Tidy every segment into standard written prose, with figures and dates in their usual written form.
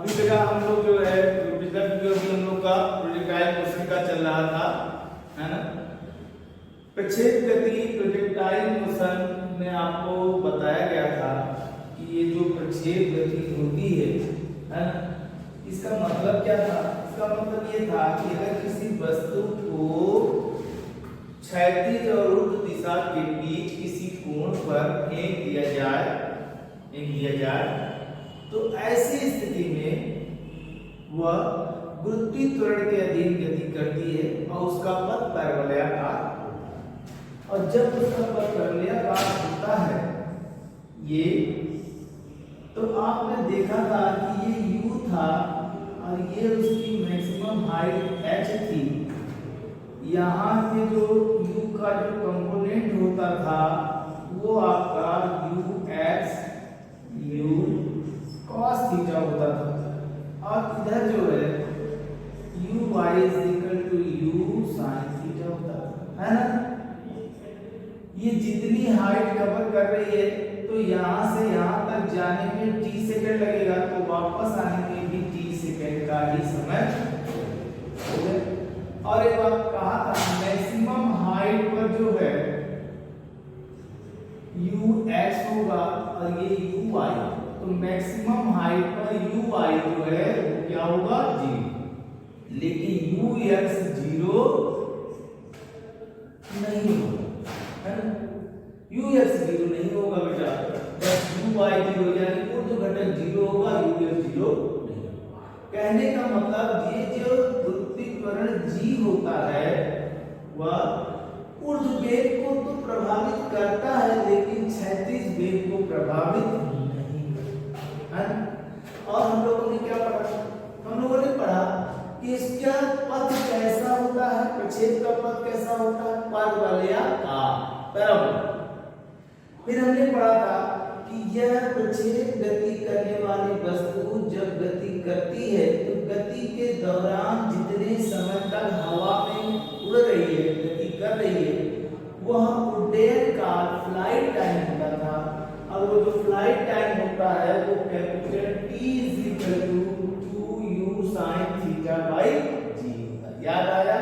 अभी बेटा हम लोग जो है पिछला वीडियो भी हम लोग का प्रोजेक्टाइल मोशन का चल रहा था, है ना। प्रक्षेप गति प्रोजेक्टाइल मोशन में आपको बताया गया था कि ये जो प्रक्षेप गति होती है ना, इसका मतलब क्या था। इसका मतलब ये था कि अगर किसी वस्तु को क्षैतिज और ऊर्ध्व दिशा के बीच किसी कोण पर फेंक दिया जाए तो ऐसी स्थिति में वह गुरुत्वीय त्वरण के अधीन गति करती है और उसका पथ पैरेललाकार होता है। और जब उसका पथ पैरेललाकार होता है ये, तो आपने देखा था कि ये u था और ये उसकी मैक्सिमम हाइट h थी। यहाँ पे जो u का जो कंपोनेंट होता था वो आपका u cos थीटा होता था, और इधर जो है uy u sin थीटा होता है ना। ये जितनी हाइट कवर कर रही है तो यहाँ से यहाँ तक जाने में t सेकंड लगेगा, तो वापस आने में भी t सेकंड का ही समय होगा। और एक बात कहा था, मैक्सिमम हाइट पर जो है ux होगा और ये uy, तो मैक्सिमम हाइट पर uy जो है वो क्या होगा 0, लेकिन ux 0 नहीं होगा, है ना। ux 0 नहीं होगा बेटा, बस uy 0 यानी ऊर्ध्व घटक 0 होगा, ux 0 नहीं। कहने का मतलब ये जो गुरुत्वीय त्वरण g होता है वह ऊर्ध्व वेग को तो प्रभावित करता है लेकिन क्षैतिज वेग को प्रभावित नहीं करता, है। और हम लोगों ने क्या पढ़ा, हम लोगों ने पढ़ा कि इसका पथ कैसा होता है, प्रक्षेप का पथ कैसा होता है, पैरेलल। फिर हमने पढ़ा था कि यह प्रक्षेप गति करने वाली वस्तु जब गति करती है तो गति के दौरान जितने समय तक हवा में उड़ रही है, गति कर रही है, वह उड्डयन काल फ्लाइट टाइम होता था। और वो जो फ्लाइट टाइम होता है वो capital T = 2u sin theta by g होता है। याद आया?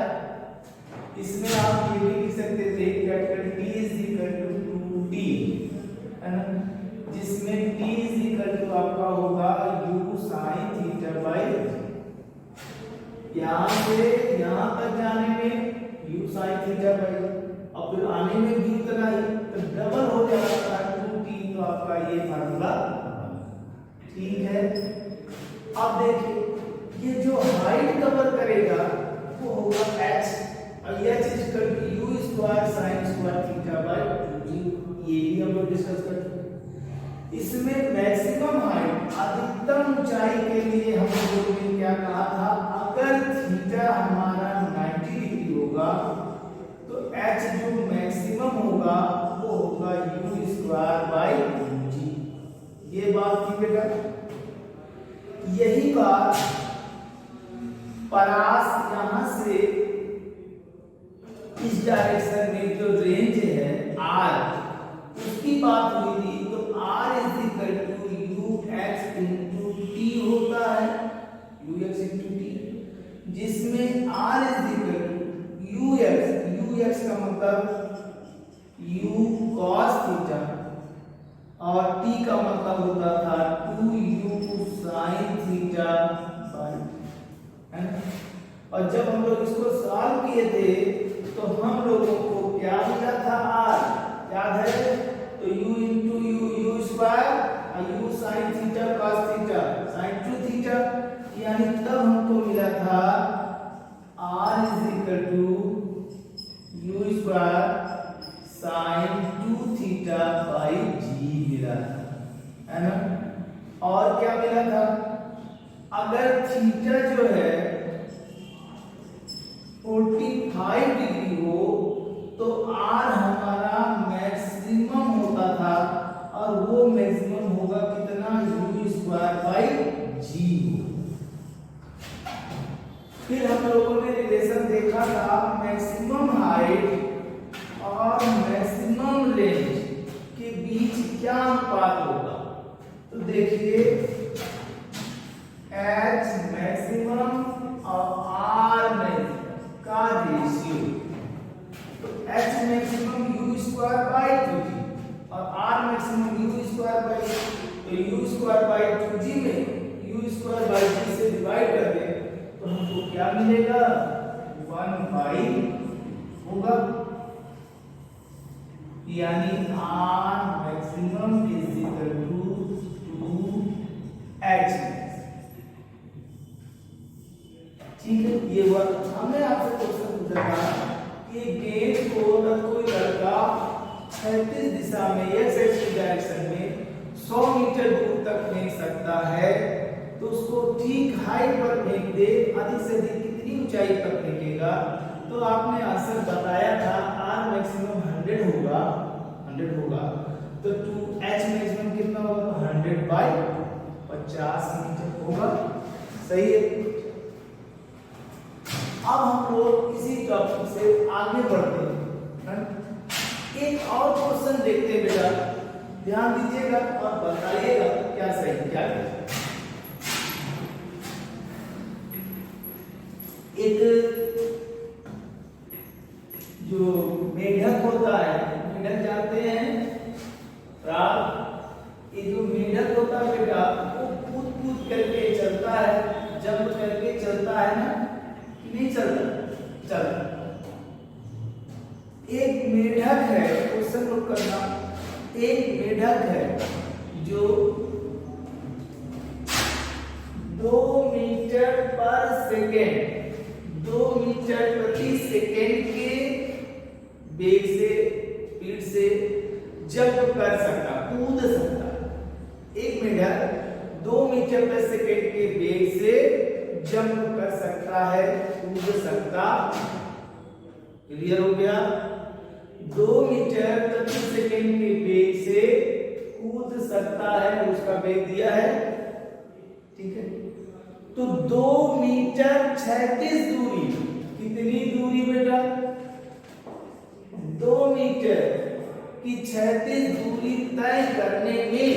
इसमें आप ये भी लिख सकते थे कैपिटल T = 2t, है ना, जिसमें T = आपका होगा u sin theta by g। यहाँ से यहाँ तक जाने में u sin थीटा बाई, और फिर आने में भी उतना ही, तो डबल हो जाता है 2t, तो आपका ये फार्मूला ठीक है। अब देखिए ये जो हाइट कवर करेगा वो होगा h, और h = u² sin² theta by 2t, ये भी हम लोग डिस्कस कर चुके। इसमें मैक्सिमम हाइट अधिकतम ऊंचाई के लिए हम लोगों ने क्या कहा था, अगर थीटा हमारा 90 डिग्री होगा तो h जो मैक्सिमम होगा वो होगा u² g। ये बात थी बेटा। यही बात परास यहां से इस डायरेक्शन में जो रेंज है r, उसकी बात हुई थी, तो r = ux × t होता है, ux × t, जिसमें r ux का मतलब u cos थीटा और t का मतलब होता था 2u sin थीटा बाई, है ना। और जब हम लोग इसको सॉल्व किए थे तो हम लोगों को क्या मिला था, r याद है, तो u × u स्क्वायर और u sin theta cos theta sin 2 theta, यानी तब हमको मिला था r = u² sin 2 theta by g मिला था, है ना। और क्या मिला था, अगर थीटा जो है 45 डिग्री हो तो r हमारा मैक्सिमम होता था, और वो मैक्सिमम होगा कितना, u² g। फिर हम लोगों ने रिलेशन देखा था मैक्सिमम हाइट और मैक्सिमम रेंज के बीच क्या अनुपात होगा। तो देखिए मिलेगा 1/, होगा, यानी R maximum is equal to 2H। ठीक है, ये हुआ। हमने आपसे क्वेश्चन पूछा था कि गेंद को अगर कोई लड़का 36 दिशा में x की डायरेक्शन में 100 मीटर दूर तक फेंक सकता है, तो उसको ठीक हाइट पर फेंक दे, अधिक से अधिक कितनी ऊंचाई पर फेंकेगा? तो आपने आंसर बताया था R मैक्सिमम 100 होगा, 100 होगा, तो 2H मैक्सिमम कितना होगा? 100/50 मीटर होगा। सही है। अब हम लोग इसी टॉपिक से आगे बढ़ते हैं। एक और क्वेश्चन देखते हैं बेटा, ध्यान दीजिएगा और बताइएगा क्या सही क्या गलत। एक जो मेढक होता है, मेढक जानते हैं प्राप्त, ये जो मेढक होता है बेटा वो कूद कूद करके चलता है, जंप करके चलता है ना, नहीं चलता? चलता। एक मेढक है, क्वेश्चन नोट करना, एक मेढक है जो 2 मीटर पर सेकेंड, 2 मीटर प्रति सेकेंड के वेग से, स्पीड से जंप कर सकता, कूद सकता। एक मेढक 2 मीटर प्रति सेकेंड के वेग से जंप कर सकता है, कूद सकता। क्लियर हो गया? 2 मीटर प्रति सेकेंड के वेग से कूद सकता है, उसका वेग दिया है। ठीक है, तो 2 मीटर 36 दूरी, कितनी दूरी बेटा? 2 मीटर की 36 दूरी तय करने में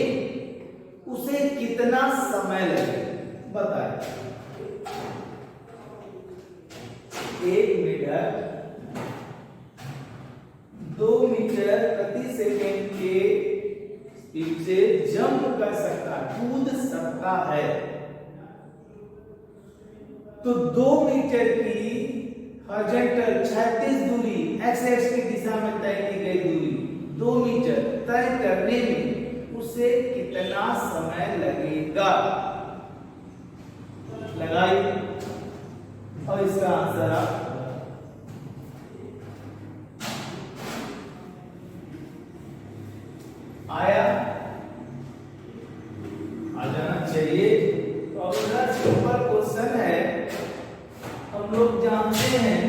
उसे कितना समय लगेगा बताएं। एक मेढक 2 मीटर प्रति सेकेंड के स्पीड से जंप कर सकता, कूद सकता है, तो 2 मीटर की हॉरिजॉन्टल 36 दूरी एक्स एक्स की दिशा में तय की गई दूरी 2 मीटर तय करने में उसे कितना समय लगेगा? लगाइए और इसका आंसर आप आया, आ जाना चाहिए। तो अगला सिंपल क्वेश्चन है, हम लोग जानते हैं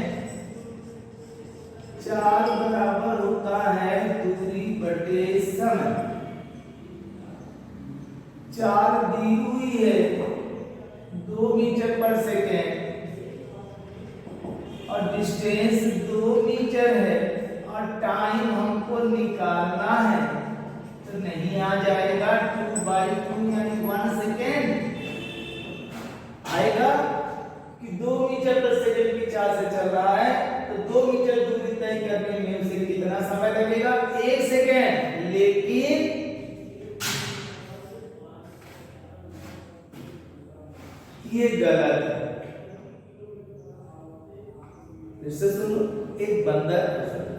4 बराबर होता है दूरी बटे समय। 4 दी हुई है 2 मीटर पर सेकेंड और डिस्टेंस 2 मीटर है और टाइम हमको निकालना है, तो नहीं आ जाएगा 2/2 यानी 1 सेकेंड आएगा कि 2 मीटर पर सेकेंड की चाल से चल रहा है, तो 2 मीटर दूरी तय करने में उसे कितना समय लगेगा? 1 सेकेंड। लेकिन ये गलत है। इससे सुनो, एक बंदर,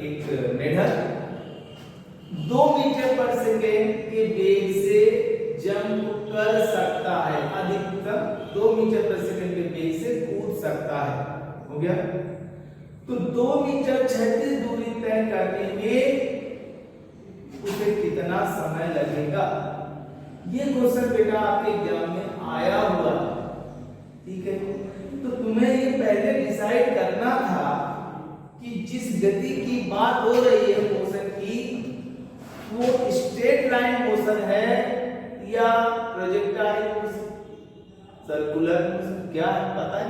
एक मेढक 2 मीटर पर सेकेंड के वेग से जंप कर सकता है, अधिकतम 2 मीटर पर सेकेंड के वेग से कूद सकता है। हो गया? तो 2 मीटर 36 दूरी तय करने में उसे कितना समय लगेगा? ये क्वेश्चन बेटा आपके एग्जाम में आया हुआ। ठीक है, तो तुम्हें ये पहले डिसाइड करना था कि जिस गति की बात हो रही है मोशन की, वो स्ट्रेट लाइन मोशन है या प्रोजेक्टाइल मोशन, सर्कुलर मोशन, क्या है पता है?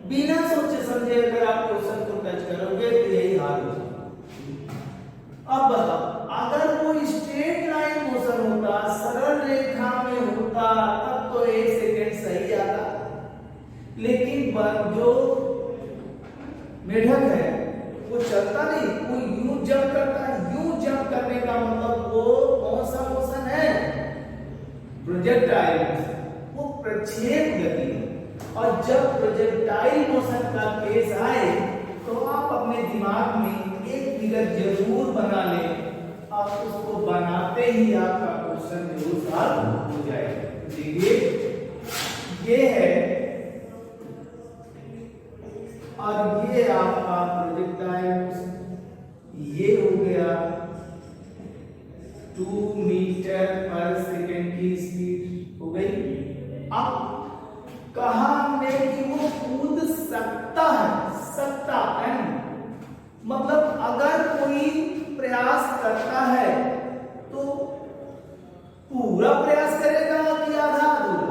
बिना सोचे समझे अगर आप क्वेश्चन को टच करोगे तो यही हाल हो जाएगा। अब बताओ, अगर वो स्ट्रेट लाइन मोशन होता, सरल रेखा में होता, तब तो 1 सेकेंड सही आता। लेकिन जो मेढक है वो चलता नहीं, वो यूं जंप करता है। यूं जंप करने का मतलब वो कौन सा मोशन है? प्रोजेक्टाइल मोशन, वो प्रक्षेप गति है। और जब प्रोजेक्टाइल मोशन का केस आए तो आप अपने दिमाग में एक फिगर जरूर बना लें और उसको बनाते ही आपका क्वेश्चन जरूर सॉल्व हो जाएगा। देखिए ये है और ये आपका प्रोजेक्टाइल, ये हो गया 2 मीटर पर सेकंड की स्पीड हो गई। अब कहा हमने कि वो कूद सकता है मतलब अगर कोई प्रयास करता है तो पूरा प्रयास करेगा कि आधा अधूरा।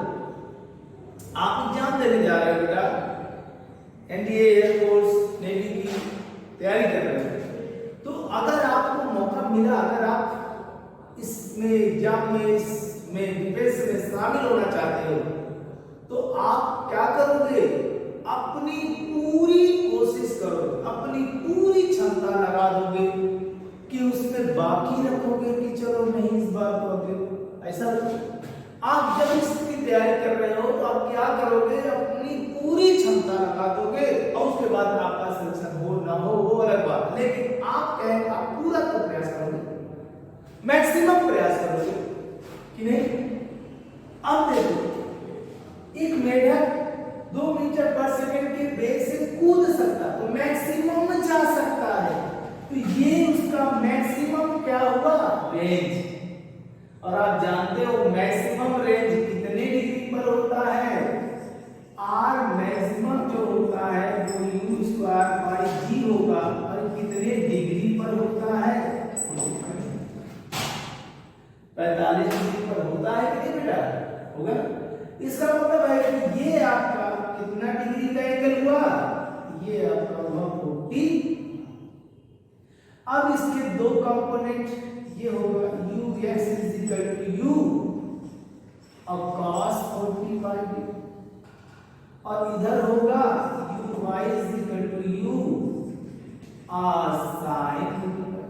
आप एग्जाम देने जा रहे हो बेटा, एनडीए एयरफोर्स नेवी की तैयारी कर रहे हैं, तो अगर आपको मौका मिला, अगर आप इसमें एग्जाम में इसमें डिफेंस में शामिल होना चाहते हो तो आप क्या करोगे? अपनी पूरी कोशिश करोगे, अपनी पूरी क्षमता लगा दोगे कि उसमें बाकी रखोगे कि चलो नहीं इस बार तो अभी ऐसा। आप जब इसकी तैयारी कर रहे हो तो आप क्या करोगे? अपनी पूरी क्षमता लगा दोगे और उसके बाद आपका सिलेक्शन हो ना हो वो अलग बात, लेकिन आप कहें आप पूरा तो प्रयास करोगे, मैक्सिमम प्रयास करोगे कि नहीं। अब देखो एक मेढक 2 मीटर पर सेकंड के वेग से कूद सकता तो मैक्सिमम में जा सकता है, तो ये उसका मैक्सिमम क्या हुआ? रेंज। और आप जानते हो मैक्सिमम रेंज कितने डिग्री पर होता है? आर मैक्सिमम जो होता है वो u स्क्वायर बाई जी होगा और कितने डिग्री पर होता है? 45 डिग्री पर होता है कि नहीं बेटा? होगा। इसका मतलब है कि ये आपका कितना डिग्री का एंगल हुआ? ये आपका हुआ 40। अब इसके दो कंपोनेंट ये होगा ux is equal to u और cos 45 और इधर होगा uy is equal to u और sin 45।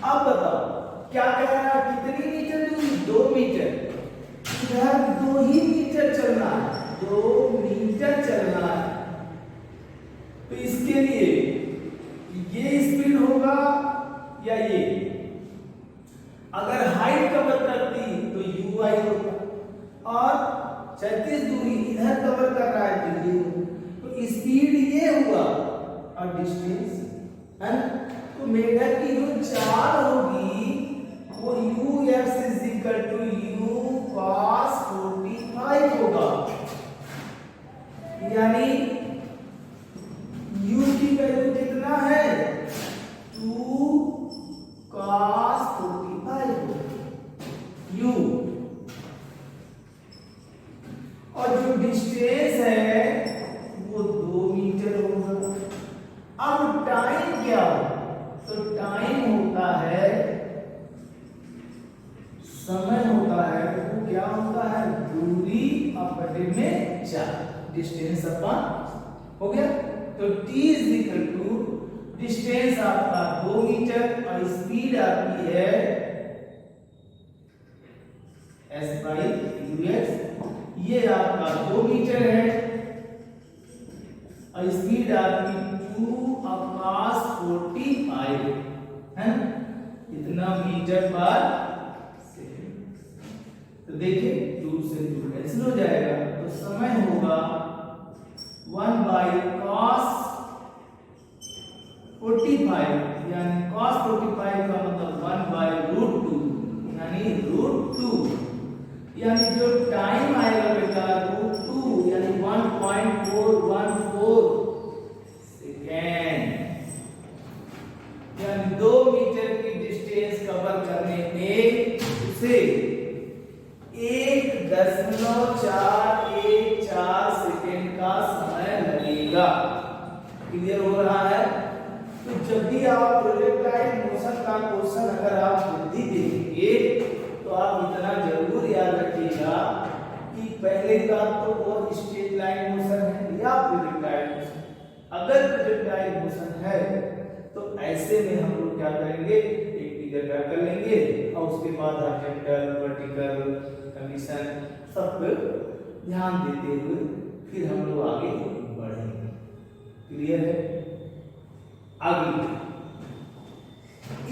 अब बताओ क्या कह रहा है? कितनी मीटर दूरी? 2 मीटर। इधर 2 ही मीटर चलना है, 2 मीटर चलना है, तो इसके लिए ये स्पीड होगा या ये? अगर हाइट कवर करती तो ui होगा और 36 दूरी इधर कवर कर रहा है तो ये होगा, तो स्पीड ये हुआ और डिस्टेंस है ना। तो मेढक की जो चाल होगी वो ux is equal to u cos 45 होगा, यानी u की वैल्यू कितना है? 2 cos 45 u, और जो डिस्टेंस है वो 2 मीटर होगा। अब टाइम क्या होगा? तो टाइम होता है, समय होता है, वो क्या होता है? दूरी बटे में 4, डिस्टेंस अपन हो गया। तो t is equal to distance आपका 2 मीटर और स्पीड आपकी है s बाई ux, ये आपका 2 मीटर है और स्पीड आपकी 2 cos 45 है, इतना मीटर पर सेकंड। तो देखिए 2 से 2 कैंसिल हो जाएगा, तो समय होगा 1 बाई cos 45, यानी cos 45 का मतलब 1 बाई √2, यानी √2, यानी जो टाइम आएगा बेटा √2 यानी 1.414 सेकेंड, यानी 2 मीटर की डिस्टेंस कवर करने में उसे 1.414 सेकेंड का समय लगेगा। क्लियर हो रहा है? तो जब भी आप प्रोजेक्टाइल मोशन का क्वेश्चन अगर आप बुद्धि देखेंगे तो आप इतना जरूर याद रखिएगा कि पहले का तो वो स्ट्रेट लाइन मोशन है या प्रोजेक्टाइल मोशन। अगर प्रोजेक्टाइल मोशन है तो ऐसे में हम लोग क्या करेंगे? एक फिगर ड्रा कर लेंगे और उसके बाद हॉरिजॉन्टल, वर्टिकल कंडीशन सब ध्यान देते हुए फिर हम लोग आगे बढ़ेंगे। क्लियर है? आगे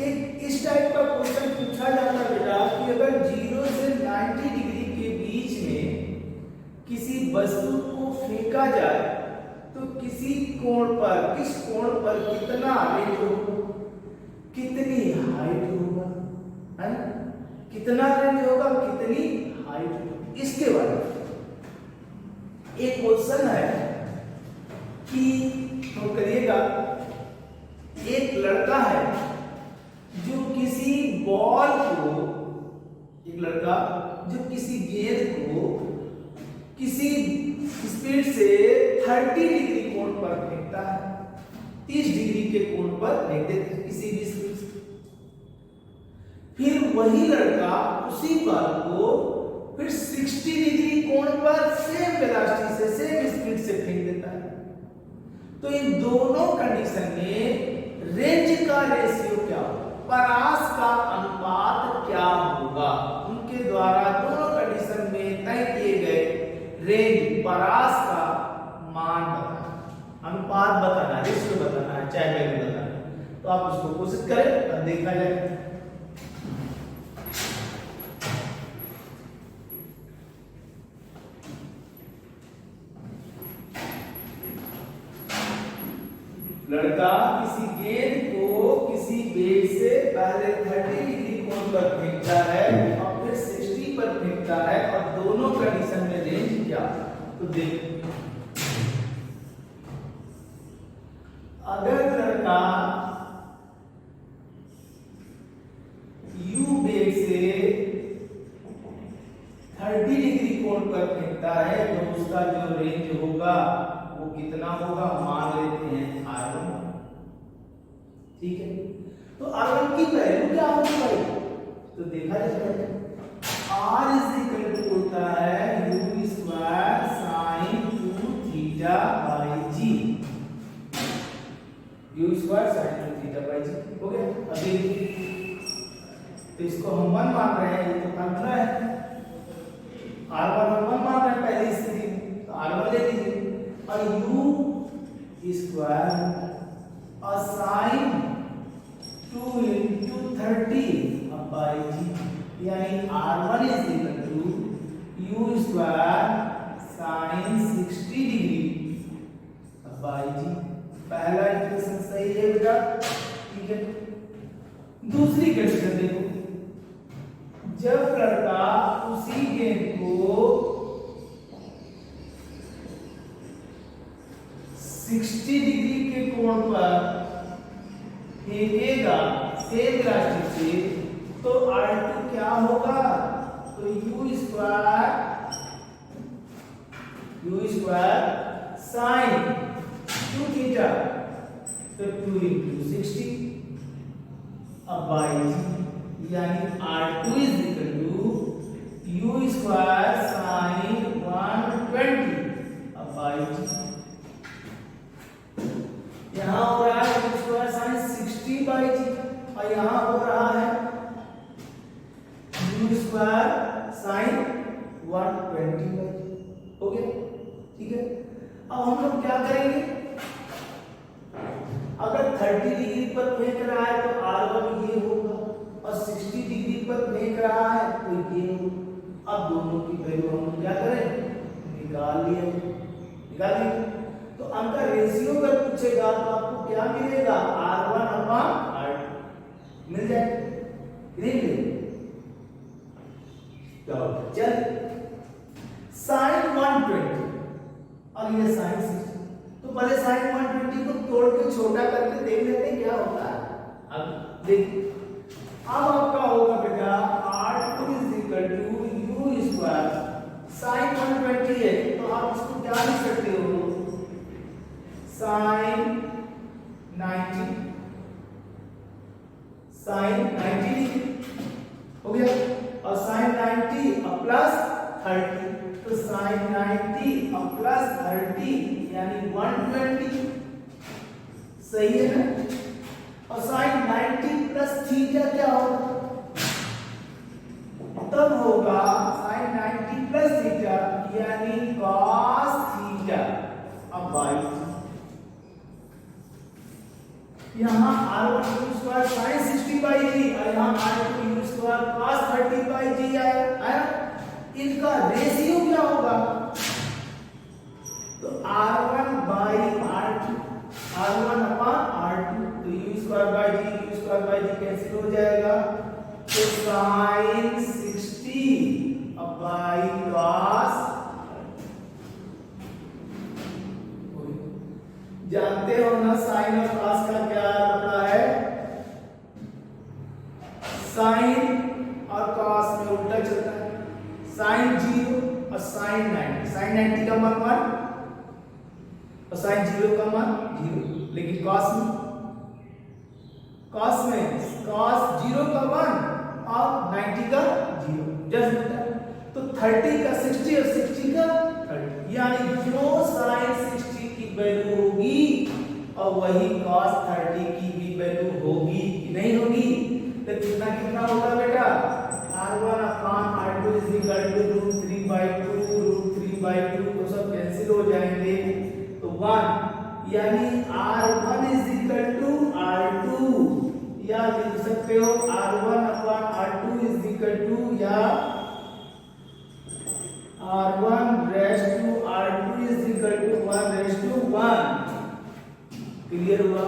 एक इस टाइप का क्वेश्चन पूछा जाता है बेटा कि अगर 0 से 90 डिग्री के बीच में किसी वस्तु को फेंका जाए तो किसी कोण पर, किस कोण पर कितना रेंज होगा, कितनी हाइट होगा, है ना? कितना रेंज होगा, कितनी हाइट होगी, इसके बारे में एक क्वेश्चन है कि तो करिएगा। एक लड़का है जो किसी बॉल को, एक लड़का जो किसी गेंद को किसी स्पीड से 30 डिग्री कोण पर फेंकता है, 30 डिग्री के कोण पर फेंक देता है किसी भी स्पीड से। फिर वही लड़का उसी बॉल को फिर 60 डिग्री कोण पर सेम वेलोसिटी से, सेम स्पीड से फेंक देता है। तो इन दोनों कंडीशन में रेंज का रेशियो क्या होगा, परास का अनुपात क्या होगा, उनके द्वारा दोनों कंडीशन में तय किए गए रेंज, परास का मान बताना, अनुपात बताना, रेशियो बताना है, चाहे वैल्यू बताना है। तो आप उसको कोशिश करें और देखा जाए। लड़का किसी गेंद को किसी बेग से पहले 30 डिग्री कोण पर फेंकता है और फिर 60 पर फेंकता है, और दोनों कंडीशन में रेंज क्या? तो देखो, अगर लड़का U बेग से 30 डिग्री कोण पर फेंकता है तो उसका जो रेंज होगा वो कितना होगा, मान लेते हैं R1। ठीक है, तो R1 की वैल्यू क्या होगी भाई? तो देखा जाए R इज इक्वल टू होता है U square sign 2 theta by G, U square sign 2 theta by G हो गया। अभी तो इसको हम 1 मान रहे हैं, ये तो फॉर्मूला है, R1 हम 1 मान रहे हैं पहली स्थिति में, तो R1 ले लीजिए, और U स्क्वायर और साइन 2 into 30 बाई G, यानी R1 is equal to U square sine 60 degree by G। पहला इक्वेशन सही है बेटा, ठीक है। दूसरी कंडीशन देखो, जब लड़का उसी गेंद को 60 डिग्री के कोण पर फेंकेगा सेम वेलोसिटी से, तो R2 क्या होगा? तो U स्क्वायर साइन 2 थीटा, तो 2 into 60 अब बाई G, यानी R2 is equal to U square sine 120 अब बाई G। यहाँ हो रहा है U square sine 60 by G, और यहाँ हो रहा है U square sine 120 by G। हो गया, ठीक है। अब हम लोग क्या करेंगे, अगर 30 डिग्री पर फेंक रहा है तो R1 ये होगा, और 60 डिग्री पर फेंक रहा है तो ये होगा। अब दोनों की वैल्यू हम लोग क्या करें, निकाल लिए। तो अंका रेशियो अगर पूछेगा तो आपको क्या मिलेगा, R1 अपॉन R2 मिल जाएगा, नहीं मिलेगा? चल साइन 120 और ये साइन 60, तो पहले साइन 120 को तोड़ के छोटा करके देख लेते हैं क्या होता है। अब देखिए, अब आपका होगा बेटा R2 is equal to U square sine 120 है, तो आप इसको क्या लिख सकते हो, साइन 90 हो गया, और साइन 90 प्लस 30, तो साइन 90 और प्लस 30 यानी 120, सही है ना? और साइन 90 प्लस थीटा क्या होगा, तब होगा साइन 90 प्लस थीटा यानी cos थीटा अब बाई यहाँ r1 u square sin 60 by g और यहाँ r2 u square cos 30 by g आया। इनका रेशियो क्या होगा? तो r1 by r2 r1 upon r2 तो u square by G cancel हो जाएगा। तो sin 60 बाई cos जानते हो ना साइन और कॉस का क्या होता है? साइन और कॉस में उल्टा चलता है। साइन 0 और साइन 90 साइन 90 का मान 1 और साइन 0 का मान 0 लेकिन कॉस में cos 0 का 1 और 90 का 0 जस्ट उल्टा। तो 30 का 60 और 60 का 30 यानी जो साइन 60 की वैल्यू होगी और वही cos 30 की भी वैल्यू होगी कि नहीं होगी? तो कितना कितना होगा बेटा? r1 upon r2 is equal to √3/2 तो सब कैंसिल हो जाएंगे तो 1 यानी r1 is equal to r2 या लिख सकते हो r1 upon r2 is equal to या r1 raise to r2 is equal to 1 raise to 1। Clear हुआ?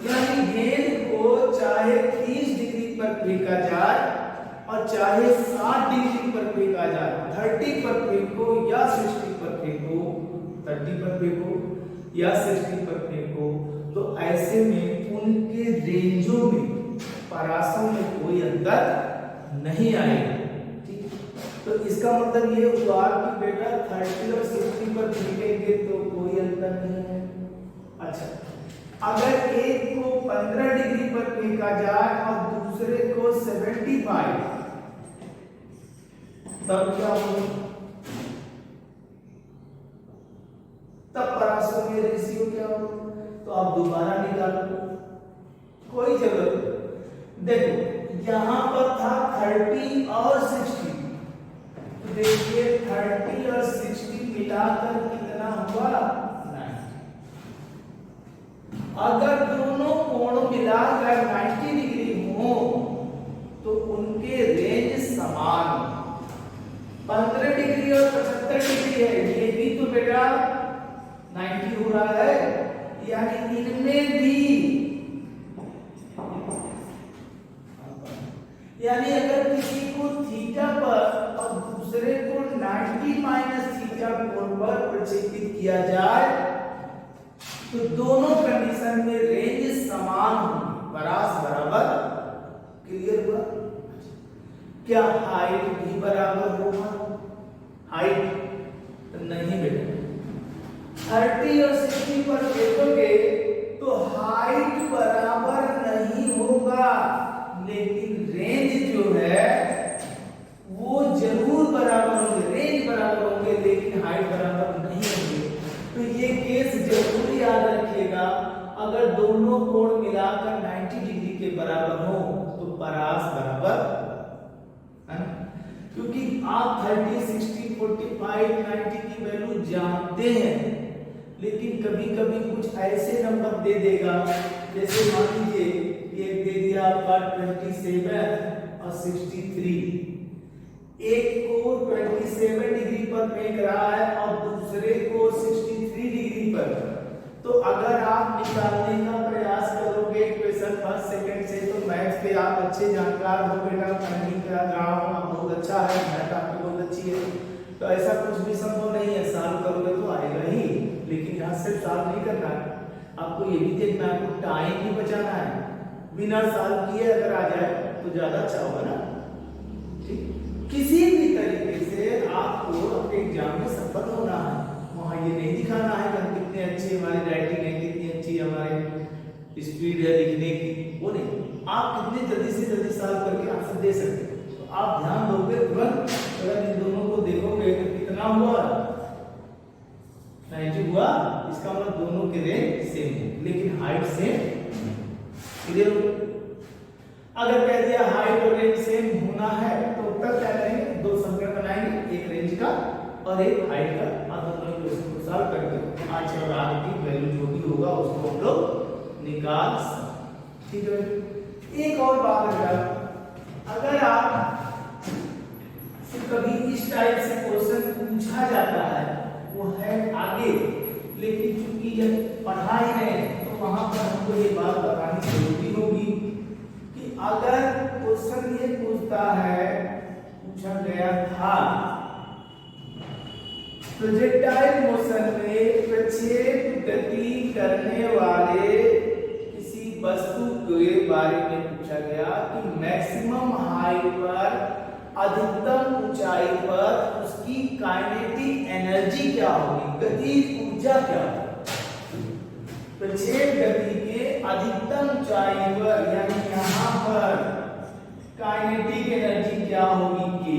यानी गेंद को चाहे 30 डिग्री पर फेंका जाए और चाहे 60 डिग्री पर फेंका जाए, 30 पर फेंको या 60 पर फेंको, 30 पर फेंको या 60 पर फेंको, तो ऐसे में उनके रेंजों में परासों में कोई अंतर नहीं आएगा। ठीक, तो इसका मतलब ये हुआ कि बेटा 30 और 60 पर फेंकेंगे तो कोई अंतर नहीं है। अच्छा, अगर एक को 15 डिग्री पर फेंका जाए और दूसरे को 75 तब क्या होगा? तब परासों में रेशियो क्या होगा? तो आप दोबारा निकालो, कोई जरूरत नहीं। देखो यहां पर था 30 और 60 तो देखिए 30 और 60 मिलाकर कितना हुआ? 90। अगर दोनों कोण मिलाकर 90 डिग्री हो तो उनके रेंज समान 15 डिग्री और 75 डिग्री है, ये भी तो बेटा 90 हो रहा है, यानी इनमें भी यानी अगर किसी को थीटा पर और दूसरे को 90 माइनस थीटा कोण पर प्रक्षेपित किया जाए तो दोनों कंडीशन में रेंज समान होगी, परास बराबर। क्लियर हुआ? क्या हाइट भी बराबर होगा? हाइट नहीं बेटा, 30 और 60 पर देखोगे तो हाइट बराबर नहीं होगा, लेकिन रेंज जो है वो जरूर बराबर होंगे, रेंज बराबर होंगे लेकिन हाइट बराबर नहीं होंगे। तो ये केस जरूर याद रखिएगा, अगर दोनों कोण मिलाकर 90 डिग्री के बराबर हो तो परास बराबर है ना, क्योंकि आप 30, 60, 45, 90 की वैल्यू जानते हैं, लेकिन कभी कभी कुछ ऐसे नंबर दे देगा, जैसे मान लीजिए एक दे दिया आपका 27 और 63, एक को 27 डिग्री पर फेंक रहा है और दूसरे को 63 डिग्री पर, तो अगर आप निकालने का प्रयास करोगे क्वेश्चन फर्स्ट सेकंड से तो मैथ्स पे आप अच्छे जानकार हो बेटा, मैं नहीं कह रहा हूं, आप बहुत अच्छा है, मैथ आपकी बहुत अच्छी है, तो ऐसा कुछ भी संभव नहीं है, सॉल्व करोगे तो आएगा ही, लेकिन यहाँ सिर्फ सॉल्व नहीं करना है, आपको ये भी देखना है, आपको टाइम भी बचाना है, बिना सॉल्व किए अगर आ जाए तो ज्यादा अच्छा होगा ना। ठीक, किसी भी तरीके से आपको अपने एग्जाम में सफल होना है, वहां ये नहीं दिखाना है कि हम कितने अच्छे हमारी राइटिंग है, कितनी अच्छी हमारे स्पीड है लिखने की, वो नहीं, आप कितने जल्दी से जल्दी सॉल्व करके आंसर दे सकते हैं। तो आप ध्यान दोगे तुरंत, अगर इन दोनों को देखोगे तो कितना हुआ? 90 हुआ, इसका मतलब दोनों के रेंज सेम है लेकिन हाइट सेम। क्लियर? अगर कह दिया हाइट और रेंज सेम होना है तो तब क्या करेंगे? दो समीकरण बनाएंगे, एक रेंज का और एक हाइट का। आप दोनों इक्वेशन को सॉल्व करके h और r की वैल्यू जो भी होगा उसको हम लोग निकाल सकते। ठीक है। एक और बात अगर आप से कभी इस टाइप से क्वेश्चन पूछा जाता है, वो है आगे, लेकिन चूंकि जब पढ़ा ही नहीं तो वहां पर हमको ये बात बतानी जरूरी होगी कि अगर क्वेश्चन ये पूछता है, पूछा गया था प्रोजेक्टाइल मोशन में प्रक्षेप गति करने वाले किसी वस्तु के बारे में पूछा गया कि मैक्सिमम हाइट पर, अधिकतम ऊंचाई पर उसकी काइनेटिक एनर्जी क्या होगी, गतिज ऊर्जा क्या होगी। प्रक्षेप गति के अधिकतम ऊंचाई पर यानी यहां पर काइनेटिक एनर्जी क्या होगी, के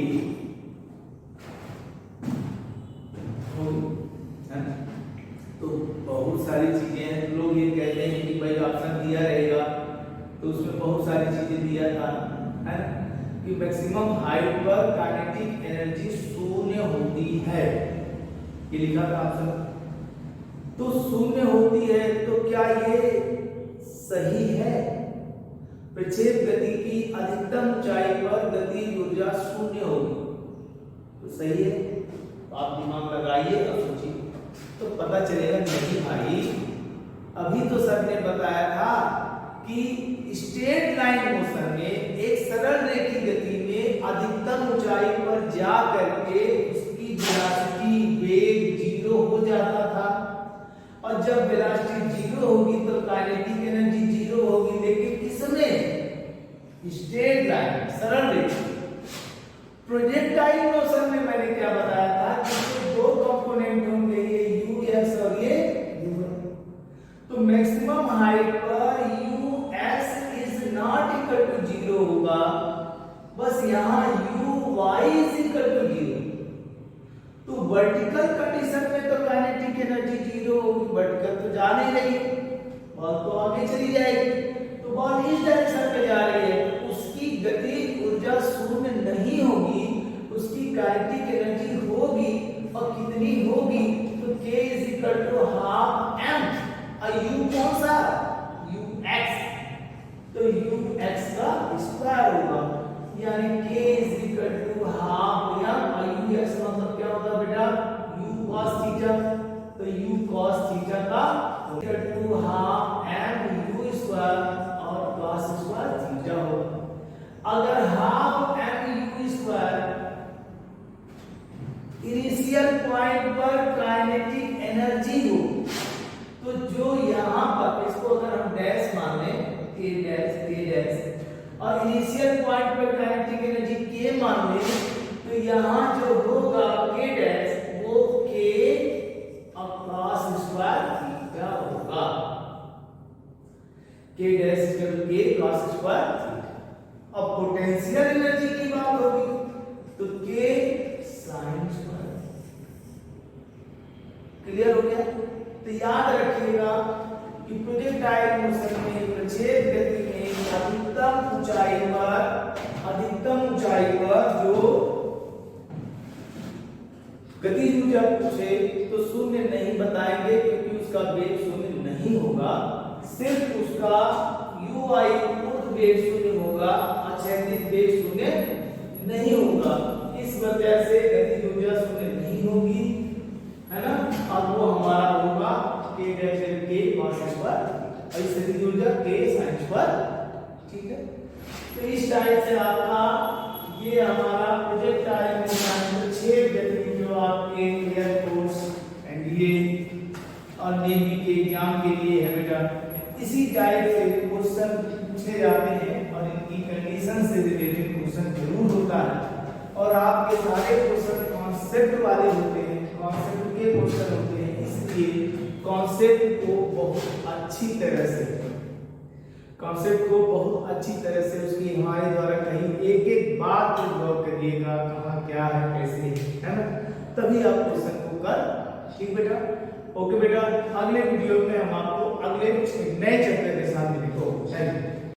तो बहुत सारी चीजें हैं। लोग ये कहते हैं कि भाई ऑप्शन दिया रहेगा तो उसमें बहुत सारी चीजें दिया था, है कि मैक्सिमम हाइट पर काइनेटिक एनर्जी शून्य होती है, ये लिखा था ऑप्शन। तो शून्य होती है तो क्या ये सही है? प्रक्षेप गति की अधिकतम ऊंचाई पर गतिज ऊर्जा शून्य होगी, तो सही है? आप दिमाग लगाइए और सोचिए तो पता चलेगा नहीं भाई, अभी तो सर ने बताया था कि स्ट्रेट लाइन मोशन में एक सरल रेखीय गति में अधिकतम ऊंचाई पर जा करके उसकी वेलोसिटी वेग 0 हो जाता था, और जब वेलोसिटी 0 होगी तो काइनेटिक एनर्जी 0 होगी। लेकिन किसमें? स्ट्रेट लाइन, सरल रेखा। प्रोजेक्टाइल मोशन में मैंने क्या बताया था कि दो कंपोनेंट होंगे, ये u x और ये u y। तो मैक्सिमम हाइट पर u x is not equal to 0 होगा, बस यहाँ u y is equal to 0। तो वर्टिकल कंडीशन में तो काइनेटिक एनर्जी 0 होगी, वर्टिकल तो जा नहीं रही, बॉल तो आगे चली जाएगी, तो बॉल इस डायरेक्शन में जा रही है, उसकी गतिज ऊर्जा शून्य नहीं होगी, उसकी काइनेटिक एनर्जी होगी, और कितनी होगी? तो k is equal to half m, और u कौन सा? ux, तो ux का स्क्वायर होगा, यानी k is equal to half m, और ux मतलब क्या होता है बेटा? u cos थीटा, तो u cos थीटा का equal to half m u square और cos स्क्वायर थीटा होगा। अगर half m u square initial point पर काइनेटिक एनर्जी हो, तो जो यहां पर, इसको अगर हम डैश मान लें, k डैश, और इनिशियल पॉइंट पर काइनेटिक एनर्जी k मान लें, तो यहां जो होगा k डैश वो k और cos स्क्वायर थीटा होगा, k dash equal to k cos square theta. अब पोटेंशियल एनर्जी की बात होगी तो k sin स्क्वायर। क्लियर हो गया? तो याद रखिएगा कि प्रोजेक्टाइल मोशन में प्रक्षेप गति में अधिकतम ऊंचाई पर जो गतिज ऊर्जा पूछे तो शून्य नहीं बताएंगे, क्योंकि उसका वेग शून्य नहीं होगा, सिर्फ उसका u i ऊर्ध्व वेग शून्य होगा, क्षैतिज वेग शून्य नहीं होगा। इस वजह से गतिज ऊर्जा शून्य नहीं होगी, है ना, और वो हमारा होगा k dash k cos square, और इस गतिज ऊर्जा k sin स्क्वायर। ठीक है, तो इस टाइप से आपका ये हमारा प्रोजेक्टाइल मोशन 6 गति जो आपके एयर फोर्स एनडीए और नेवी के एग्जाम के लिए है बेटा, इसी टाइप से क्वेश्चन पूछे जाते हैं, और इनकी कंडीशन से रिलेटेड क्वेश्चन जरूर होता है, और आपके सारे क्वेश्चन कॉन्सेप्ट वाले होते हैं, कॉन्सेप्ट के क्वेश्चन होते हैं, इसलिए कॉन्सेप्ट को बहुत अच्छी तरह से उसकी हमारे द्वारा कहीं एक एक बात को गौर करिएगा, कहाँ क्या है, कैसे है ना, तभी आप क्वेश्चन को कर। ठीक बेटा? ओके बेटा, अगले वीडियो में हम आपको अगले नए चैप्टर के साथ मिलेंगे। Thank you.